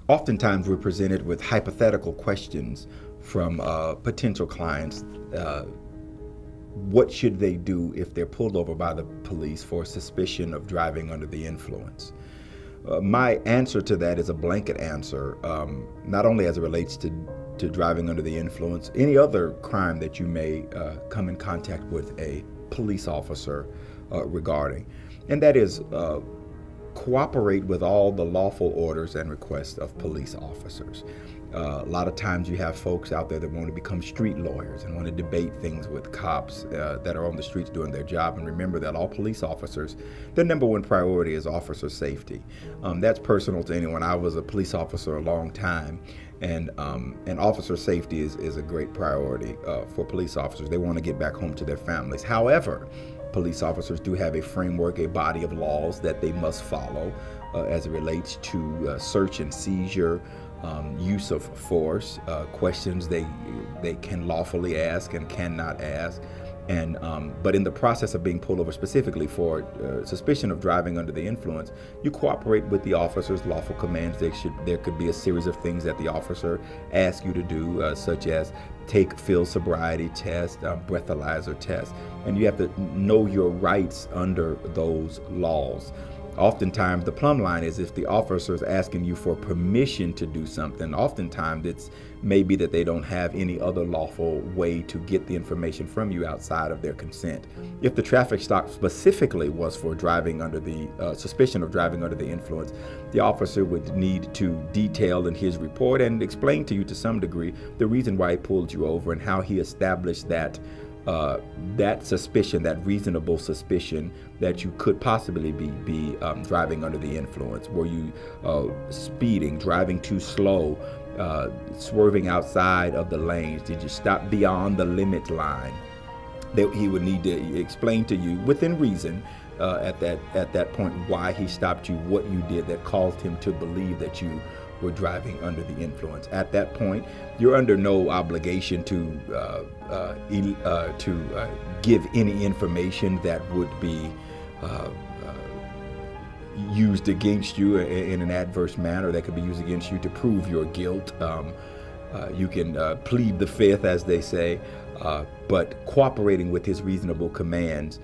Oftentimes we're presented with hypothetical questions from potential clients. What should they do if they're pulled over by the police for suspicion of driving under the influence? My answer to that is a blanket answer, not only as it relates to driving under the influence, any other crime that you may come in contact with a police officer regarding, and that is cooperate with all the lawful orders and requests of police officers. A lot of times you have folks out there that want to become street lawyers and want to debate things with cops that are on the streets doing their job. And remember that all police officers, their number one priority is officer safety. That's personal to anyone. I was a police officer a long time, and officer safety is a great priority for police officers. They want to get back home to their families. However, police officers do have a framework, a body of laws that they must follow as it relates to search and seizure, use of force, questions they can lawfully ask and cannot ask. And but in the process of being pulled over specifically for suspicion of driving under the influence, you cooperate with the officer's lawful commands. There could be a series of things that the officer asks you to do, such as take field sobriety test, breathalyzer test, and you have to know your rights under those laws. Oftentimes the plumb line is if the officer is asking you for permission to do something, oftentimes it's maybe that they don't have any other lawful way to get the information from you outside of their consent. If the traffic stop specifically was for driving under the suspicion of driving under the influence, the officer would need to detail in his report and explain to you to some degree the reason why he pulled you over and how he established that suspicion, that reasonable suspicion that you could possibly be driving under the influence. Were you speeding, driving too slow, swerving outside of the lanes? Did you stop beyond the limit line? He would need to explain to you within reason at that point why he stopped you, what you did that caused him to believe that you were driving under the influence. At that point, you're under no obligation to give any information that would be used against you in an adverse manner, that could be used against you to prove your guilt. You can plead the fifth, as they say, but cooperating with his reasonable commands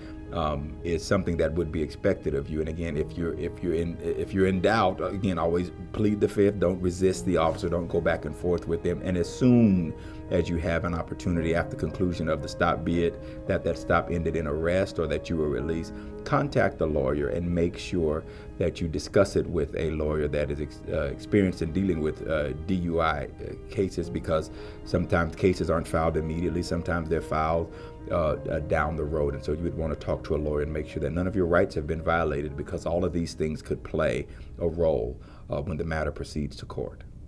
is something that would be expected of you. And again, if you're in doubt, again, always plead the fifth. Don't resist the officer. Don't go back and forth with them. And as soon as you have an opportunity after conclusion of the stop, be it that stop ended in arrest or that you were released, contact the lawyer and make sure that you discuss it with a lawyer that is experienced in dealing with DUI cases, because sometimes cases aren't filed immediately. Sometimes they're filed down the road. And so you would want to talk to a lawyer and make sure that none of your rights have been violated, because all of these things could play a role when the matter proceeds to court.